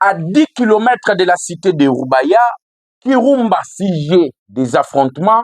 à 10 km de la cité de Rubaya, Kirumba Sige des affrontements,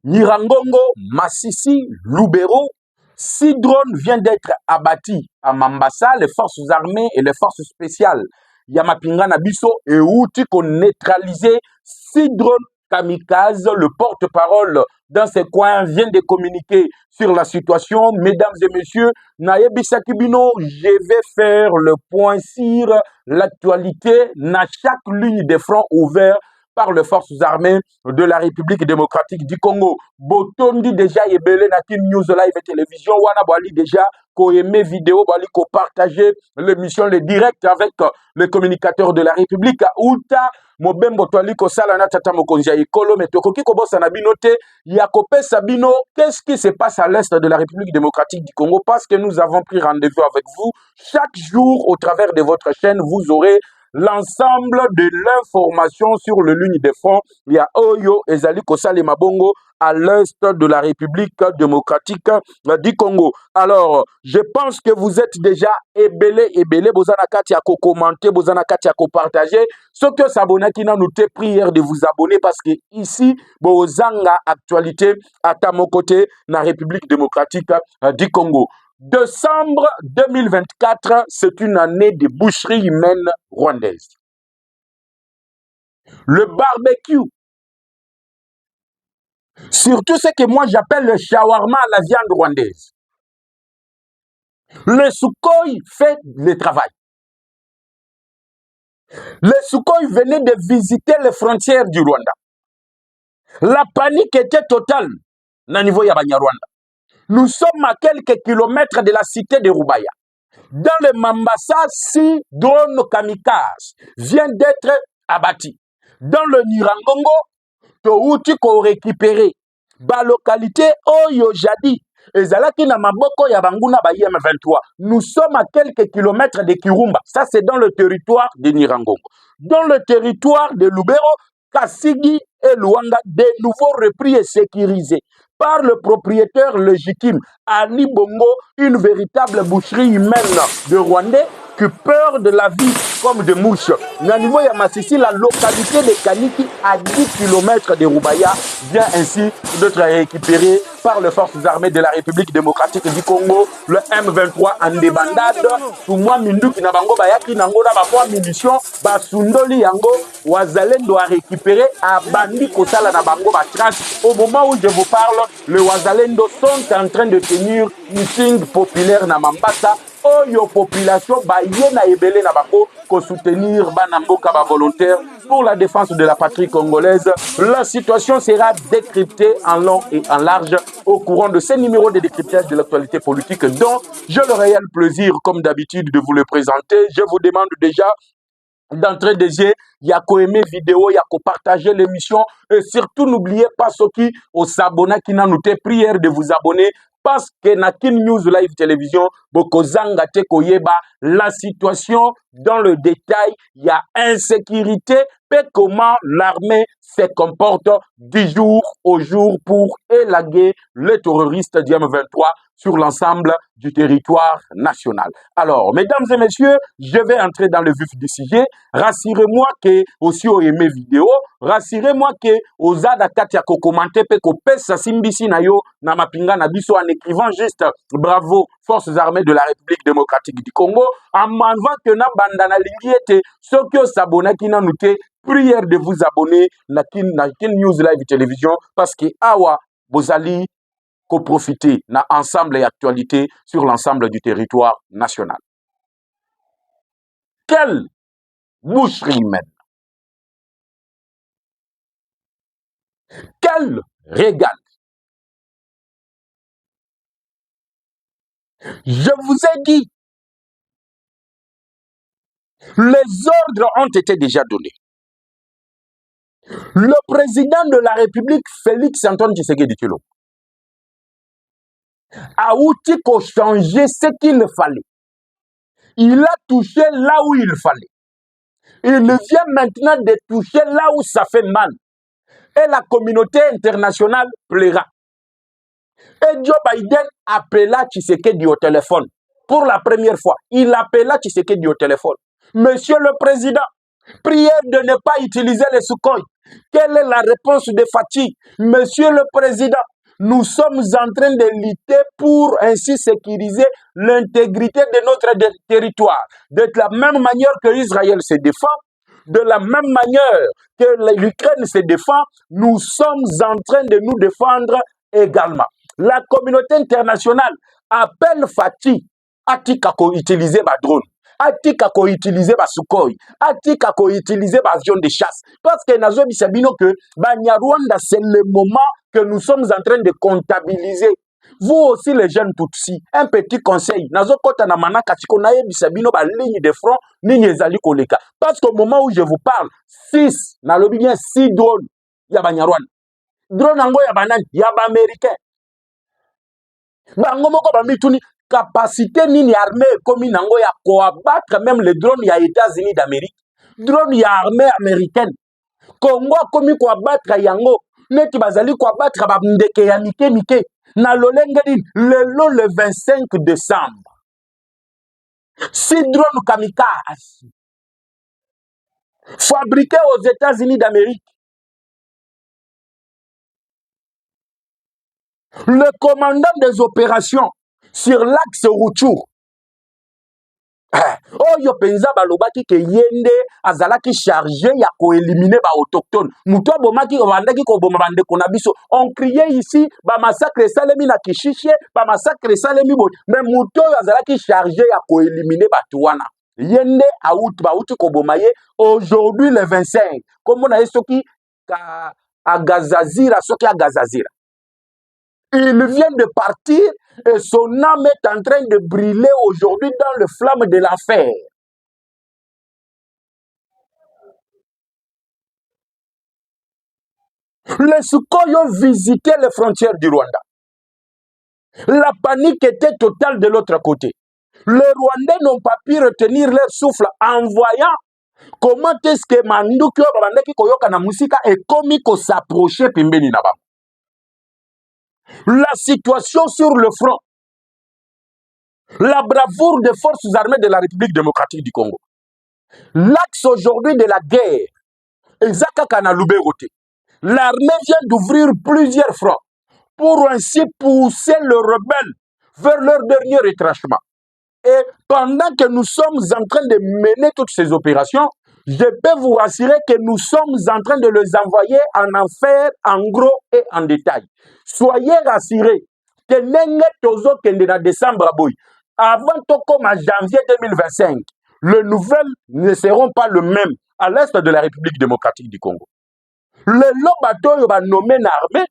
Nirangongo, Massissi, Lubero, 6 drones viennent d'être abattus à Mambasa, les forces armées et les forces spéciales Yamapinga Nabiso et Outi qu'on neutralisé 6 drones kamikazes. Le porte-parole dans ces coins vient de communiquer sur la situation. Mesdames et messieurs, Nayebi Sakibino, je vais faire le point sur l'actualité dans chaque ligne de front ouvert par les forces armées de la République démocratique du Congo. Botondi déjà ebele na Kin News Live et télévision wana bali déjà ko aimé vidéo bali ko partager l'émission le direct avec le communicateur de la République Outa Mobembo Twali ko sala na tata mokonzi ya ekolo metokoki ko bossa na binote ya kopesa bino qu'est-ce qui se passe à l'est de la République démocratique du Congo parce que nous avons pris rendez-vous avec vous chaque jour au travers de votre chaîne vous aurez l'ensemble de l'information sur le ligne de front. Il y a Oyo Ezali Kosale Mabongo à l'est de la République démocratique du Congo. Alors, je pense que vous êtes déjà ébélé, Bozana Katia ko commenter, Bozana Katia ko partager. Ce que s'abonner qui n'a noté prière de vous abonner parce que ici, Bozanga actualité à mon côté, la République démocratique du Congo. Décembre 2024, c'est une année de boucherie humaine rwandaise. Le barbecue, surtout ce que moi j'appelle le shawarma à la viande rwandaise. Le Sukhoi fait le travail. Le Sukhoi venait de visiter les frontières du Rwanda. La panique était totale au niveau de Rwanda. Nous sommes à quelques kilomètres de la cité de Rubaya. Dans le Mambasa, 6 drones kamikazes viennent d'être abattus. Dans le Nirangongo, Touti ko récupéré. Ba localité Oyo Jadi, ezalaki na maboko ya banguna ba M23. Nous sommes à quelques kilomètres de Kirumba. Ça c'est dans le territoire de Nirangongo. Dans le territoire de Lubero, Kasigi et Luanga, de nouveau repris et sécurisés par le propriétaire légitime Ali Bongo, une véritable boucherie humaine de Rwandais qui peur de la vie comme de mouches. Au niveau de Massissi, la localité de Kaniki à 10 km de Rubaya vient ainsi d'être récupérée par les forces armées de la République démocratique du Congo, le M23 en débandade. Tout moi mindu qui n'a bango bayaki nango na ba munitions, ba sundoli yango Wazalendo a récupéré à bandi kosala na bango ba trace. Au moment où je vous parle, les Wazalendo sont en train de tenir meeting populaire na Mambasa. Oyo population ba yena ebele na bango ko soutenir banamboka ba volontaire pour la défense de la patrie congolaise. La situation sera décryptée en long et en large au courant de ces numéros de décryptage de l'actualité politique dont j'ai le réel plaisir comme d'habitude de vous le présenter. Je vous demande déjà d'entrée des yeux, il y a qu'à aimer vidéo, il y a qu'à partager l'émission et surtout n'oubliez pas ceux qui au s'abonner qui n'a noté prière de vous abonner parce que na Kin News Live Télévision bokozanga te koyeba la situation dans le détail, il y a insécurité et comment l'armée se comporte du jour au jour pour élaguer les terroristes du M23 sur l'ensemble du territoire national. Alors, mesdames et messieurs, je vais entrer dans le vif du sujet. Rassurez-moi que aussi au aimé vidéo, rassurez-moi que aux adakatia ko commenter pe ko pesa simbisi na yo na mapinga na biso en écrivant juste bravo forces armées de la République démocratique du Congo en m'envoyant que na bandana lingi ete sokyo sabona ki na nuke prière de vous abonner na Kin News Live Télévision parce que awa bozali qu'on profiter na ensemble et actualité sur l'ensemble du territoire national. Quelle boucherie humaine! Quel régal! Je vous ai dit, les ordres ont été déjà donnés. Le président de la République, Félix Antoine Tshisekedi Tshilombo, a outil pour changer ce qu'il fallait. Il a touché là où il fallait. Il vient maintenant de toucher là où ça fait mal. Et la communauté internationale plaira. Et Joe Biden appela Tshisekedi au téléphone. Pour la première fois, il appela Tshisekedi au téléphone. Monsieur le Président, prière de ne pas utiliser les Sukhoi. Quelle est la réponse de Fatih? Monsieur le Président, nous sommes en train de lutter pour ainsi sécuriser l'intégrité de notre territoire. De la même manière que Israël se défend, de la même manière que l'Ukraine se défend, nous sommes en train de nous défendre également. La communauté internationale appelle Fatih atika ko utiliser ma drone, atika ko utiliser ma Sukhoi, atika ko utiliser ma avion de chasse. Parce que nazo bisabino que Banyarwanda, c'est le moment que nous sommes en train de comptabiliser. Vous aussi les jeunes Tutsi, un petit conseil. Nazo kota na manaka chiko na bisabino ba ligne de front ni ezali koleka. Parce qu'au moment où je vous parle, 6 na lobi bien 6 drones ya Banyarwanda. Drone ango ya banani ya ba américain. Bango moko ba mituni capacité nini armée comme nango ya combattre même les drones ya États-Unis d'Amérique. Drone ya armée américaine. Congo komi combattre yango neti bazali combattre ba ndeke ya mike mike. Na lolengeli lelo le 25 décembre. 6 drones kamikaze fabriqués aux États-Unis d'Amérique. Le commandant des opérations sur l'axe Rutshuru, oyo penza balobaki ke yende azalaki chargé ya koéliminer ba autochtones. Muto bomaki obandaki ko boma bande kona biso. On criait ici ba massacre salemi na Kishishe, ba massacre salemi bo. Mais muto azalaki chargé ya koéliminer batuana. Yende out ba uti ko bomaye aujourd'hui le 25. Comme on a soki ka agazazira soki agazazira. Il vient de partir et son âme est en train de brûler aujourd'hui dans le flamme de l'enfer. Les Sukhoi ont visité les frontières du Rwanda. La panique était totale de l'autre côté. Les Rwandais n'ont pas pu retenir leur souffle en voyant comment est-ce que Manduki Babandaki Koyoka na musika est commis qu'on s'approchait pimbeni na bango. La situation sur le front, la bravoure des forces armées de la République démocratique du Congo, l'axe aujourd'hui de la guerre, Ezaka Kana Luberote. L'armée vient d'ouvrir plusieurs fronts pour ainsi pousser le rebelle vers leur dernier retranchement. Et pendant que nous sommes en train de mener toutes ces opérations, je peux vous rassurer que nous sommes en train de les envoyer en enfer, en gros et en détail. Soyez rassurés que Nenge Tozo Kendena décembre boy, avant Toko en janvier 2025, les nouvelles ne seront pas les mêmes à l'est de la République démocratique du Congo. Le bateau va nommer l'armée.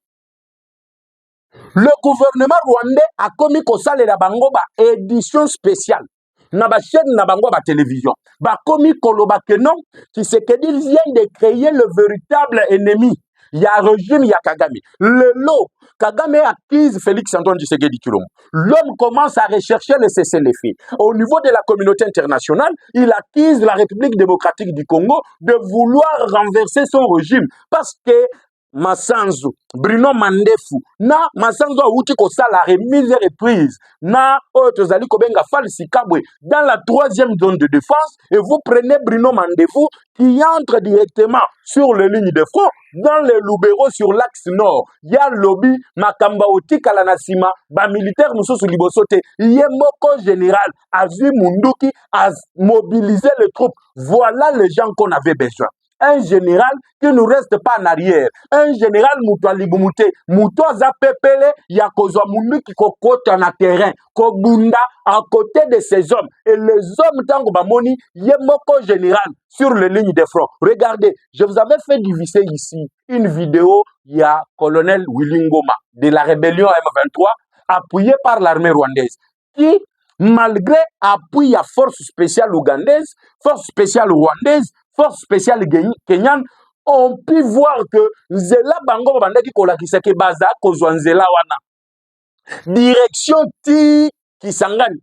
Le gouvernement rwandais a commis qu'on sale la bango ba édition spéciale. Na ba chaîne na bango ba télévision. Ba commis koloba que non, qui c'est que ils viennent de créer le véritable ennemi. Il y a régime, il y a Kagame. Le lot, Kagame acquise Félix Antoine Tshisekedi Tshilombo. L'homme commence à rechercher le cessez-le-feu. Au niveau de la communauté internationale, il accuse la République démocratique du Congo de vouloir renverser son régime. Parce que Masanzu, Bruno Mandefu, na Masanzu a outi ko sala remise et reprise, na Otozali Kobenga Falsi Kabwe dans la 3e zone de défense, et vous prenez Bruno Mandefu qui entre directement sur les lignes de front, dans les Lubero sur l'axe nord. Il y a lobby, Makamba Oti Kalanasima, ba militaire Moussousou Libosote, Yemoko général, Azu Munduki, a mobilisé les troupes. Voilà les gens qu'on avait besoin. Un général qui ne reste pas en arrière. Un général Moutoua Libumute. Moutoua Zapepele, Yakozwa Mundu qui cocote en terrain. Kobunda à côté de ces hommes. Et les hommes, Tango Bamoni, Yemoko général sur les lignes de front. Regardez, je vous avais fait diviser ici une vidéo, il y a colonel Willy Ngoma de la rébellion M23, appuyé par l'armée rwandaise, qui, malgré appui à force spéciale ougandaise, force spéciale rwandaise, force spéciale kenyane, on pu voir que Nzela Bango Bandaki Kolakisake Baza Kozwa Nzela Wana. Direction Ti Kisangani.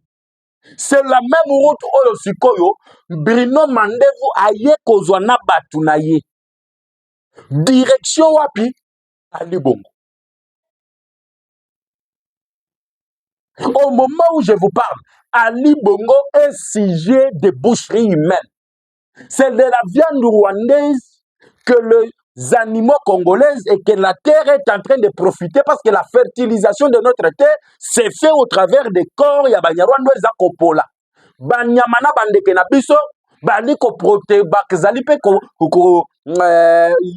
C'est la même route Oyo Sikoyo, Bruno Mandefu Aye Kozwa na Batunaye. Direction Wapi Ali Bongo. Au moment où je vous parle, Ali Bongo est sujet de boucherie humaine. C'est de la viande rwandaise que les animaux congolais et que la terre est en train de profiter parce que la fertilisation de notre terre s'est fait au travers des corps ya banyarwanda eza kopola. Banyama na bandeke na biso bali koprote bakzali pe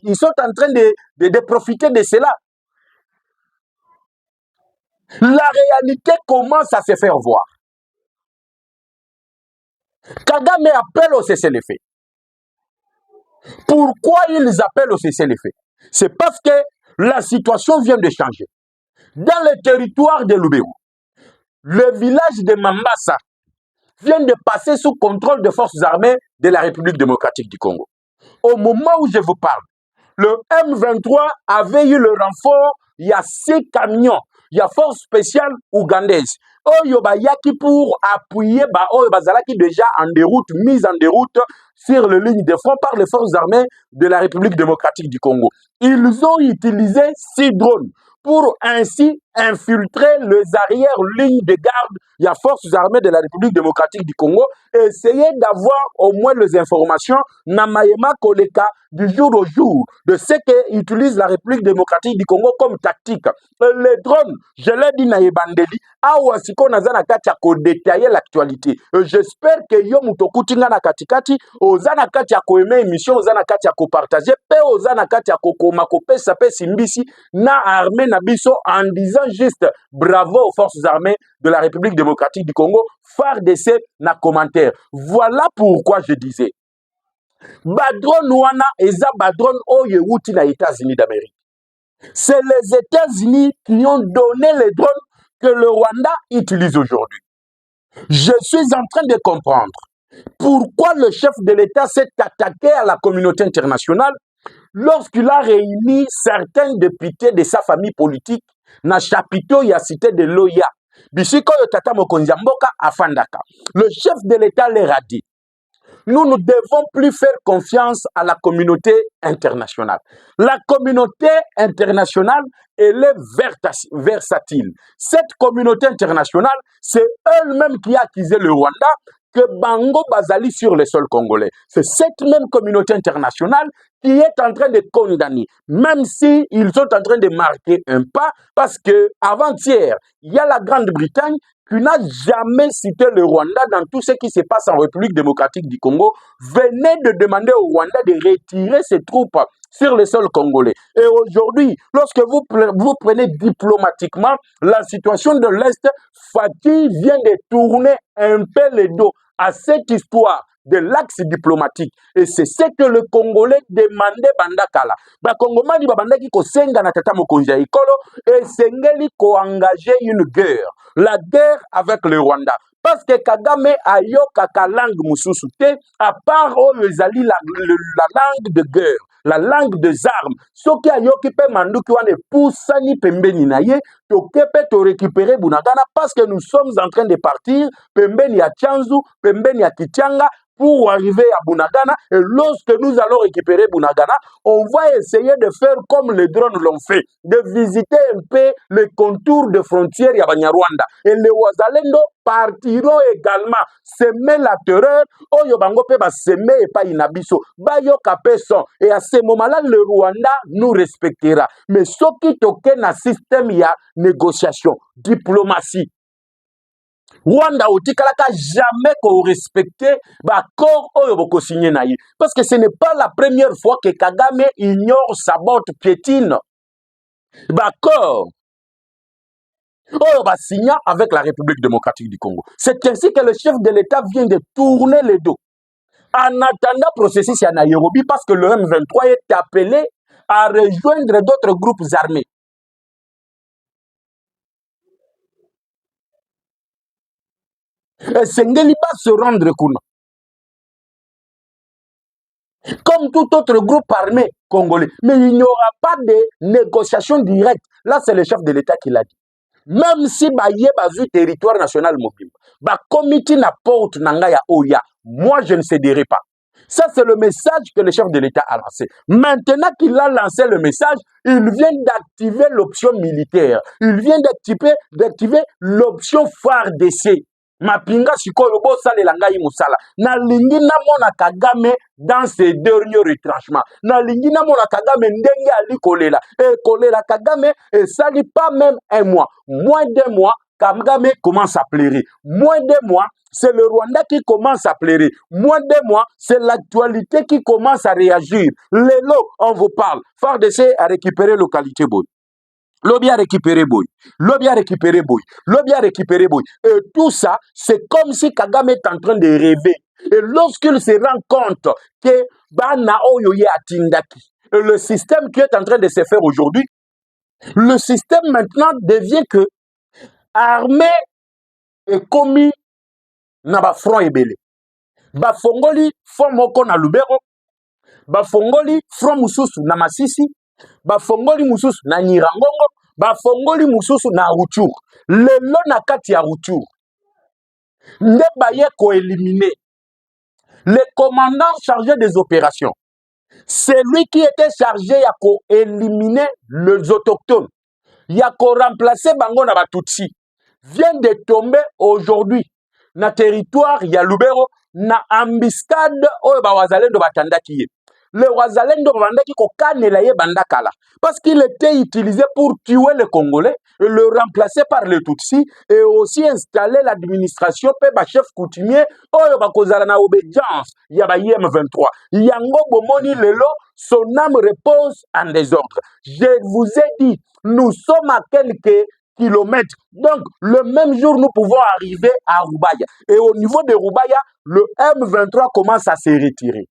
ils sont en train de profiter de cela. La réalité commence à se faire voir. Kagame appelle au cessez-le-feu. Pourquoi ils appellent au cessez-le-feu? C'est parce que la situation vient de changer. Dans le territoire de Lubero, le village de Mambasa vient de passer sous contrôle des forces armées de la République démocratique du Congo. Au moment où je vous parle, le M23 avait eu le renfort, il y a 6 camions, il y a force spéciale ougandaise. Oyo bayaki pour appuyer oyo bazalaki déjà en déroute, mise en déroute sur les lignes de front par les forces armées de la République démocratique du Congo. Ils ont utilisé 6 drones pour ainsi infiltrer les arrières-lignes de garde, il y a forces armées de la République démocratique du Congo, essayer d'avoir au moins les informations Namayema Koleka du jour au jour de ce qu'utilise la République démocratique du Congo comme tactique. Les drones, je l'ai dit na Ebandeli, awa siko nazana kati ya ko détailler l'actualité. J'espère que yo mutokutinga na katikati, ozana kati ya ko aimer émission, ozana kati ya ko partager, pe ozana kati ya ko koma ko pesa pe simbisi na armée na biso en disant juste bravo aux forces armées de la République démocratique du Congo, phare d'essai na commentaire. Voilà pourquoi je disais badrone wana eza badrone oyo euti na États-Unis d'Amérique. C'est les États-Unis qui ont donné les drones que le Rwanda utilise aujourd'hui. Je suis en train de comprendre pourquoi le chef de l'État s'est attaqué à la communauté internationale lorsqu'il a réuni certains députés de sa famille politique na chapiteau ya cité de Loya. Bisiko yo tata mokonzi mboka afandaka. Le chef de l'État leur a dit: nous ne devons plus faire confiance à la communauté internationale. La communauté internationale, elle est versatile. Cette communauté internationale, c'est elle-même qui a accusé le Rwanda que Bango Bazali sur le sol congolais. C'est cette même communauté internationale qui est en train de condamner, même si ils sont en train de marquer un pas, parce que avant-hier, il y a la Grande-Bretagne qui n'a jamais cité le Rwanda dans tout ce qui se passe en République démocratique du Congo, venait de demander au Rwanda de retirer ses troupes sur le sol congolais. Et aujourd'hui, lorsque vous prenez diplomatiquement la situation de l'Est, Fatih vient de tourner un peu le dos à cette histoire de l'axe diplomatique. Et c'est ce que le Congolais demandait bandakala. Ba Congomani babandaki ko senga na tata mokonzi ya ikolo et sengeli ko engager une guerre. La guerre avec le Rwanda. Parce que Kagame a yokaka langue mususu te, à part ezali la langue de guerre, la langue des armes. Soki a yoki pe manduki wane poussani pembeni na ye, toke pe to récupérer Bunagana parce que nous sommes en train de partir pembeni ya Tchanzu, pembeni ya Kichanga, pour arriver à Bunagana. Et lorsque nous allons récupérer Bunagana, on va essayer de faire comme les drones l'ont fait, de visiter un peu les contours de frontières ya Banyarwanda. Et les Wazalendo partiront également semer la terreur. Oyo bango pe ba semer et pas inabiso. Bayo kapeson. Et à ce moment-là, le Rwanda nous respectera. Mais ce qui toque na système ya négociation, diplomatie. Rwanda otikalaka jamais qu'on respecte l'accord oyo boko signé na ye. Parce que ce n'est pas la première fois que Kagame ignore, sabote, piétine l'accord oyo ba signé avec la République démocratique du Congo. C'est ainsi que le chef de l'État vient de tourner le dos. En attendant processus à Nairobi, parce que le M23 est appelé à rejoindre d'autres groupes armés. Sengeli va se rendre compte. Comme tout autre groupe armé congolais. Mais il n'y aura pas de négociation directe. Là, c'est le chef de l'État qui l'a dit. Même si Baye Bazu territoire national mobile, comité na porte nangaya oya, moi je ne céderai pas. Ça, c'est le message que le chef de l'État a lancé. Maintenant qu'il a lancé le message, il vient d'activer l'option militaire. Il vient d'activer l'option phare d'essai. mapinga sikoyo bosalela ngai mosala nalingi namona Kagame dans ses derniers retranchements nalingi namona Kagame ndenge ali kolela kolela Kagame esali pas même un mois moins d'un mois Kagame commence à pleurer moins d'un mois c'est le Rwanda qui commence à pleurer. Moins de mois, c'est l'actualité qui commence à réagir. Lelo, on vous parle. FARDC a récupéré localité boy. Lobby a récupéré boy. Lobby a récupéré boy. Lobby a récupéré boy. Et tout ça, c'est comme si Kagame est en train de rêver. Et lorsqu'il se rend compte que Bana Oyoye Atindaki, le système qui est en train de se faire aujourd'hui, le système maintenant devient que armée est commis na ba front ebele. Bafongoli front moko na Lubero, bafongoli front mususu na Masisi, bafongoli mususu na Nyiragongo, bafongoli mususu na Rutshuru. Lelo na kati ya Rutshuru nde baye ko éliminer le commandant chargé des opérations. C'est lui qui était chargé ya ko éliminer les autochtones, ya ko remplacer bango na Batutsi. Vient de tomber aujourd'hui na territoire ya Lubero na embuscade oyo ba wazalendo batandaki ye. Le wazalendo bandaki ko kanela ye bandakala parce qu'il était utilisé pour tuer les Congolais et le remplacer par les Tutsis et aussi installer l'administration pe ba chef coutumier oyo bakozala na obédience ya ba M23. Yango bomoni lelo son âme repose en désordre. Je vous ai dit, nous sommes à quelques kilomètres. Donc, le même jour, nous pouvons arriver à Rubaya. Et au niveau de Rubaya, le M23 commence à se retirer.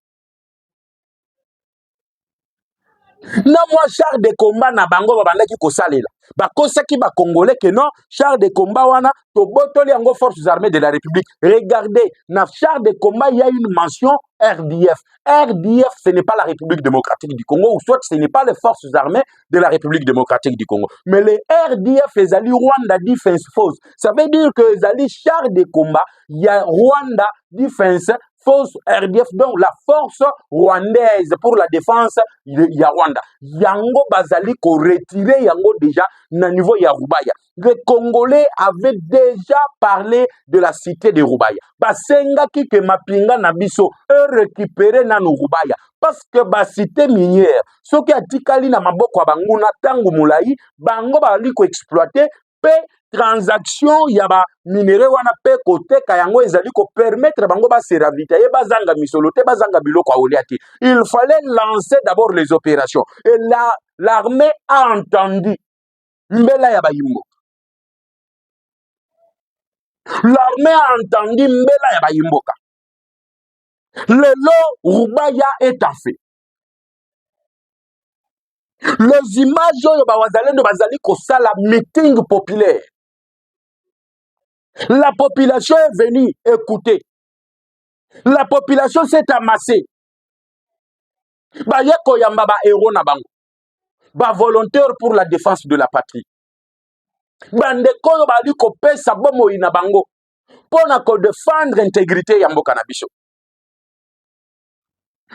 Na moi char de combat na bango babandaki kosalela bakosaki ba congolais que non char de combat wana to botoli yango forces armées de la République. Regardez, na char de combat il y a une mention RDF. RDF ce n'est pas la République démocratique du Congo ou soit ce n'est pas les forces armées de la République démocratique du Congo, mais les RDF ezali Rwanda Defense Force. Ça veut dire que ezali char de combat il y a Rwanda Defense Force RDF, donc la force rwandaise pour la défense ya Rwanda. Yango bazali ko retirer yango déjà na niveau ya Rubaya. Les Congolais avaient déjà parlé de la cité de Rubaya. Basenga ki ke mapinga na biso récupérer na Rubaya parce que ba cité minière soki atikali na maboko banguna tangu mulai bango bali ko exploiter pe transaction ya ba minéraux wana pe côté kayango ezali ko permettre bango ba se ravitailler bazanga misolote bazanga biloko aoliati. Il fallait lancer d'abord les opérations et l'armée a entendu mbela ya bayimbo. L'armée a entendu mbela ya bayimboka. Lelo Rubaya est en fait. Les images oyo ba wazalendo bazali ko sala meeting populaire. La population est venue écouter. La population s'est amassée. Ba yeko yamba ba héros na bango. Ba volontaire pour la défense de la patrie. Bande koyo bali ko pesa bomo ina bango. Pona ko défendre l'intégrité ya mboka na biso.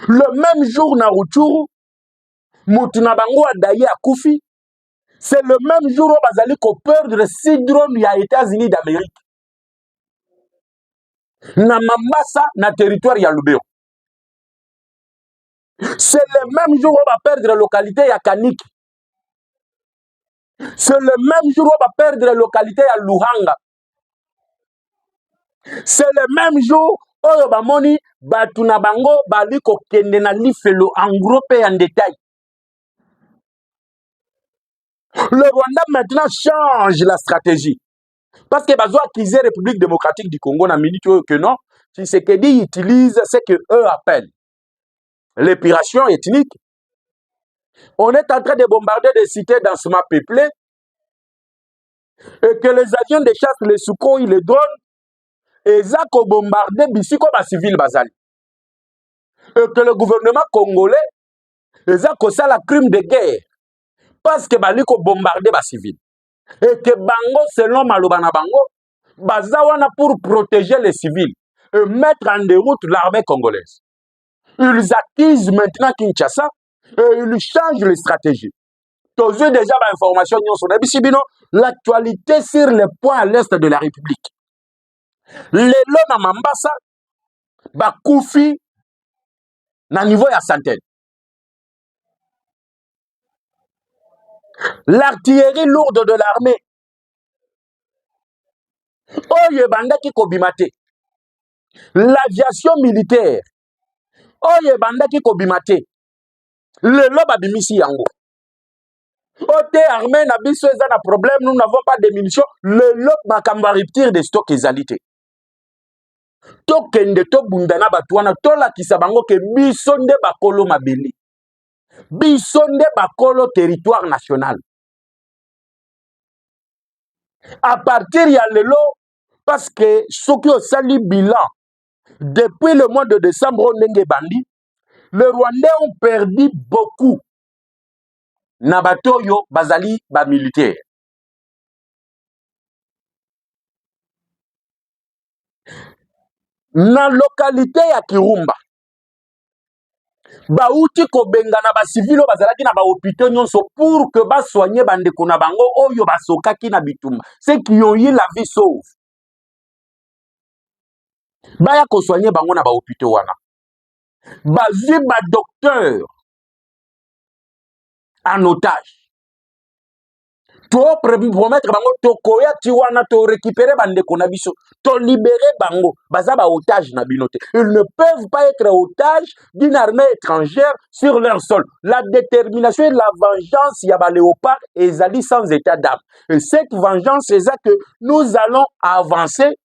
Le même jour na Rutshuru, mutu na bango adaye akufi. C'est le même jour où bazali ko perdre 6 drones ya États-Unis d'Amérique. Na Mambasa na territoire ya Lubero. C'est le même jour où on va perdre la localité ya Kaniki. C'est le même jour où on va perdre la localité ya Luhanga. C'est le même jour où on va moni batuna bango bali ko kende na lifelo en gros et en détail. Le Rwanda maintenant change la stratégie. Parce que bazo acquiser République démocratique du Congo na minute que non, Tshisekedi utilise ce que eux appellent l'épuration ethnique. On est en train de bombarder des cités densément peuplées et que les avions de chasse, les Sukhoi, les drones, et ça qu'on bombarde bisiko ba civil bazali. Et que le gouvernement congolais, et ça qu'on ça la crime de guerre parce que bali ko bombarder ba civil. Et que bango selon malobana bango bazawana pour protéger les civils et mettre en déroute l'armée congolaise. Ils accusent maintenant Kinshasa et ils changent les stratégies. Tous eux déjà l'information sur l'actualité sur les points à l'est de la République. lelo na Mambasa bakufi na niveau ya centaine. L'artillerie lourde de l'armée oyo ebandaki kobima te. L'aviation militaire oyo ebandaki kobima te. Lelo babimisi yango. Ote armée na biso eza na problème, nous n'avons pas de munitions. Lelo makambo ya rupture de stock ezali te. Tokende tobunda na bato wana tolakisa bango ke biso nde bakolo mabeli. Biso nde bakolo territoire national. À partir ya lelo, parce que soki osali bilan depuis le mois de décembre ndenge bandi, les Rwandais ont perdu beaucoup. Na bato yo bazali ba militaire. Na localité ya Kirumba, bauti kobenga na ba civilo bazalaki na ba hôpitaux nyonso pour que ba soigner bandeko na bango oyo basokaki na bitumba. Ceux qui ont eu la vie sauve. Baya ko soigner bango na ba hôpitaux wana. Bazui ba docteur en otage. To promettre bango to koya ti wana to récupérer bandeko na biso, to libérer bango, baza ba otage na binote. Ils ne peuvent pas être otages d'une armée étrangère sur leur sol. La détermination et la vengeance ya ba léopard ezali sans état d'âme. Et cette vengeance c'est ça que nous allons avancer.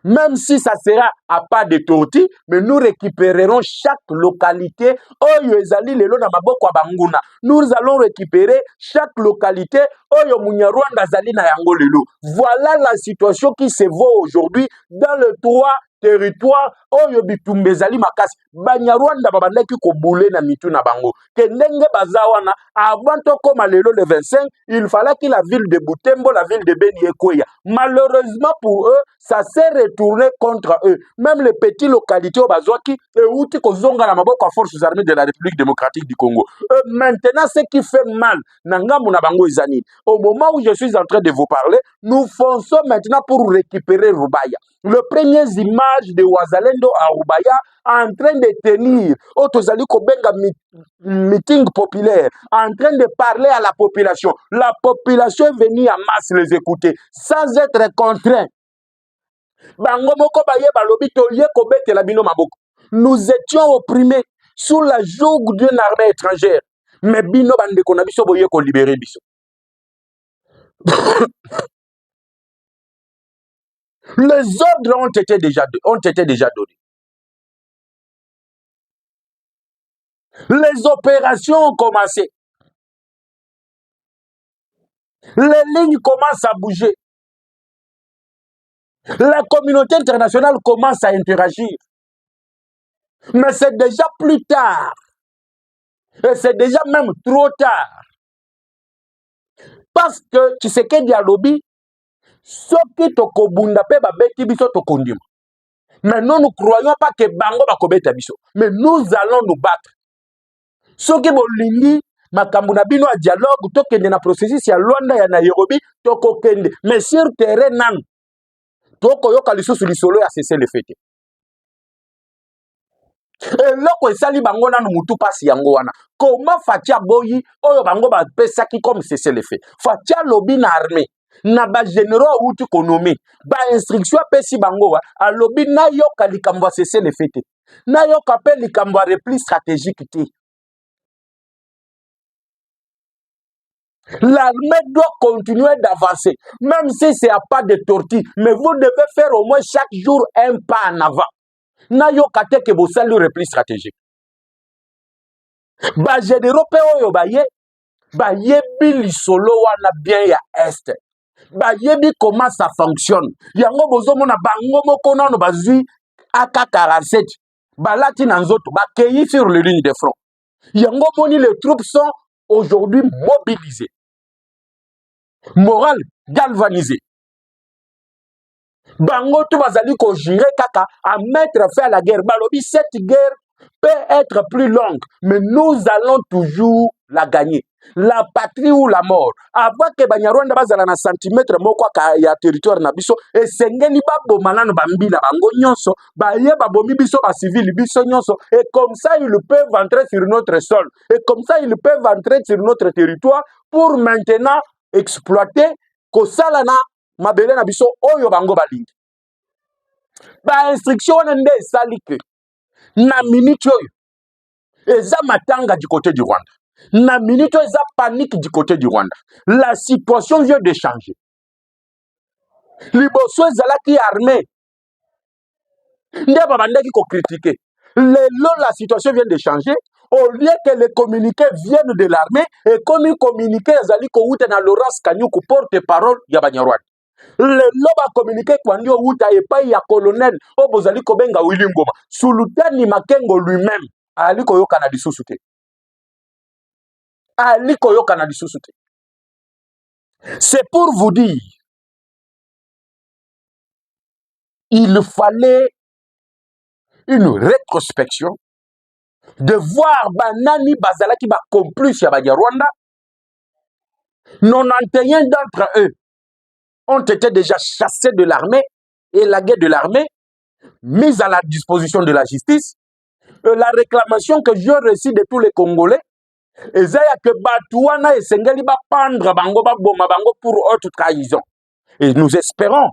Même si ça sera à pas de tortue, mais nous récupérerons chaque localité. Oyo ezali lelo na maboko banguna. Nous allons récupérer chaque localité. Oyo Munyarwanda zali na yango lelo. Voilà la situation qui se vaut aujourd'hui dans le 3 territoire oyo bitumbe zali makasi. Banyarwanda babandaki ko boule na mitu na bango. Ke ndenge bazawana avant to koma lelo le 25, il fallait que la ville de Butembo, la ville de Beni Ekoya. Malheureusement pour eux, ça s'est retourné contre eux. Même les petites localités au Bazouaki, et outi kozonga na maboko à forces armées de la République démocratique du Congo. Maintenant, ce qui fait mal, nangamu na bango izani. Au moment où je suis en train de vous parler, nous fonçons maintenant pour récupérer Rubaya. Le premier image de Wazalendo à Rubaya en train de tenir, Otozali Kobenga meeting populaire, en train de parler à la population. La population est venue en masse les écouter, sans être contraint. Nous étions opprimés sous la joug d'une armée étrangère. Mais bino bande qu'on a biso boye ko libérer biso. Les ordres ont été déjà donnés. Les opérations ont commencé. Les lignes commencent à bouger. La communauté internationale commence à interagir. Mais c'est déjà plus tard. Et c'est déjà même trop tard. Parce que Tshisekedi alobi, soki tokobunda pe babeti biso tokondima. Mais nous ne croyons pas que bango bakobeta biso. Mais nous allons nous battre. Soki bolingi makambo na bino a dialogue tokende na processus ya Luanda ya Nairobi tokokende. Mais sur terrain nan tokoyoka lisusu lisolo ya cesser le fait. Eloko esali bango nanu mutu pasi yango wana. Comment Fatia boyi oyo bango ba pesaki comme cesser le fait. Fatia lobi na armée na ba généraux outi konomi ba instruction pesi bango wa alobi na yoka likambo cesser le fait. Na yoka pe likambo repli stratégique te. L'armée doit continuer d'avancer, même si c'est à pas de tortue. Mais vous devez faire au moins chaque jour un pas en avant. Na yo kate ke bosali repli stratégique. Ba généraux pe oyo baye yebi solo wana bien ya est. Ba yebi comment ça fonctionne. Yango bozomona bango moko nano bazui AK-47. Balati na nzoto bakei sur les lignes de front. Yango moni les troupes sont aujourd'hui mobilisées. Morale galvanisée. Bango tout bazali ko gérer kaka à mettre fin à la guerre. Balobi cette guerre peut être plus longue, mais nous allons toujours la gagner. La patrie ou la mort. Avant que Banyarwanda bazala na centimètre moko ya territoire na biso, esengeli babomana no bambila bango nyonso, baye babomi biso ba civil biso nyonso, et comme ça ils peuvent entrer sur notre sol, et comme ça ils peuvent entrer sur notre territoire pour maintenant exploiter kosala na mabele na biso oyo bango balingi. Ba instruction wana nde esali ke na minute oyo eza matanga du côté du Rwanda. Na minute oyo eza panique du côté du Rwanda. La situation vient de changer. Liboso ezalaki armée. Nde babandaki ko critiquer. Lelo la situation vient de changer. Au lieu que les communiqués viennent de l'armée, et comme ils communiquent, ezali ko uta na Laurence Kanyuku porte-parole ya Banyarwanda. Lelo ba communiqué kwandi outa epai ya colonel o bozali ko benga Willy Ngoma. Sultani Makengo lui-même ali ko yoka na lisusu te. C'est pour vous dire, il fallait une rétrospection de voir banani bazalaki ba complice ya Banyarwanda. 91 d'entre eux ont été déjà chassés de l'armée, élagués de l'armée, mis à la disposition de la justice. La réclamation que j'ai reçue de tous les Congolais, ezaya que Batouana et Sengeli ba pendre bango ba boma bango pour haute trahison. Et nous espérons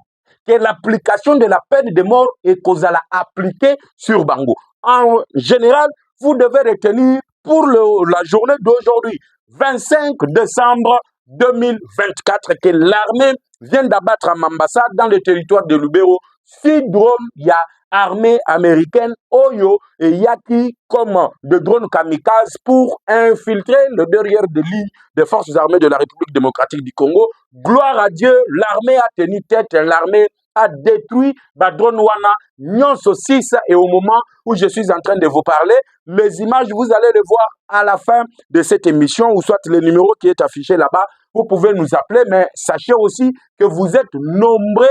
que l'application de la peine de mort est causale appliquée sur bango. En général, vous devez retenir pour la journée d'aujourd'hui, 25 décembre 2024, que l'armée vient d'abattre à Mambasa, dans le territoire de Lubero, 6 drones, il y a armée américaine, Oyo et Yaki comme de drones kamikazes pour infiltrer le derrière de l'île des forces armées de la République démocratique du Congo. Gloire à Dieu, l'armée a tenu tête, l'armée a détruit Badron Wana, Nyonso 6, et au moment où je suis en train de vous parler, les images, vous allez les voir à la fin de cette émission, ou soit le numéro qui est affiché là-bas, vous pouvez nous appeler, mais sachez aussi que vous êtes nombreux,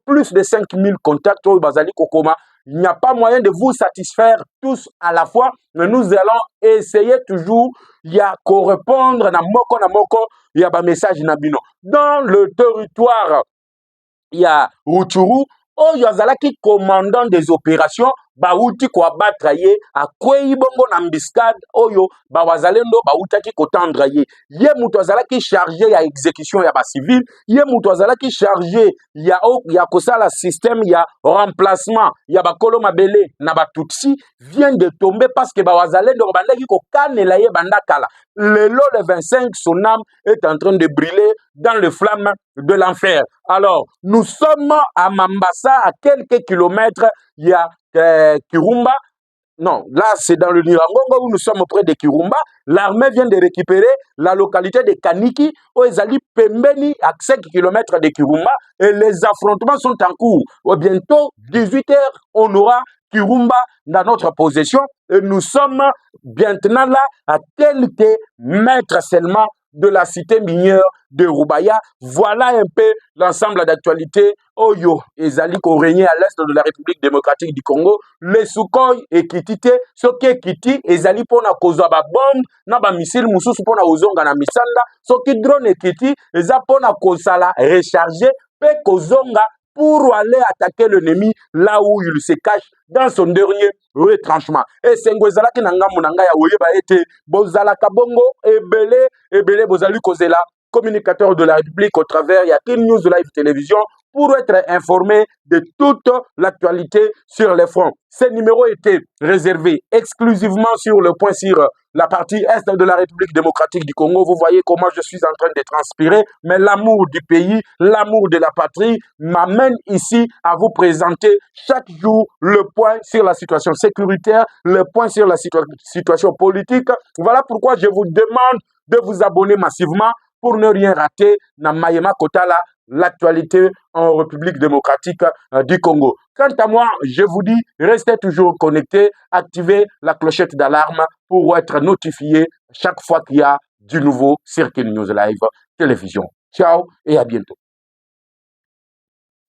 plus de 5000 contacts, il n'y a pas moyen de vous satisfaire tous à la fois, mais nous allons essayer toujours, il y a qu'à répondre na moko, il y a un message nabino. Dans le territoire, il y a Rutshuru, il y a Zalaki commandant des opérations, bauti ko abattre ye akwei bongo na mbiscade oyo bawazalendo bautaki kotandra ye mutu azalaki chargé ya exécution ya ba civil, ye mutu azalaki chargé ya kosala système ya remplacement ya bakolo mabele na batutsi vient de tomber parce que bawazalendo bandaki ko kanela ye bandakala. Lelo le 25, son âme est en train de brûler dans les flammes de l'enfer. Alors, nous sommes à Mambasa, à quelques kilomètres, il y a Kirumba. Non, là c'est dans le Nirangongo où nous sommes près de Kirumba. L'armée vient de récupérer la localité de Kaniki, où ils allaient pembeni à 5 km de Kirumba, et les affrontements sont en cours. Bientôt, 18 h, on aura Kirumba dans notre possession, et nous sommes maintenant là à quelques mètres seulement de la cité minière de Rubaya. Voilà un peu l'ensemble d'actualités. Oyo ezali ko régner à l'est de la République démocratique du Congo. Les Sukhoi et Kitite, ce qui est Kiti, ezali pona kozwa ba bombe na ba missile mususu pona ozonga na misanda. Ce qui drone et Kiti, eza pona kozala recharger pe kozonga pour aller attaquer l'ennemi là où il se cache dans son dernier retranchement. Et Sengwezalaki nangamu nangaya oyeba ete bozalaka bongo ebele bozali kozela communicateur de la République au travers il y a Kin News Live Télévision pour être informé de toute l'actualité sur les fronts. Ce numéro était réservé exclusivement sur le point sur la partie est de la République démocratique du Congo. Vous voyez comment je suis en train de transpirer, mais l'amour du pays, l'amour de la patrie m'amène ici à vous présenter chaque jour le point sur la situation sécuritaire, le point sur la situation politique. Voilà pourquoi je vous demande de vous abonner massivement pour ne rien rater dans Mayema Kotala, l'actualité en République démocratique du Congo. Quant à moi, je vous dis, restez toujours connectés, activez la clochette d'alarme pour être notifié chaque fois qu'il y a du nouveau sur Kin News Live Télévision. Ciao et à bientôt.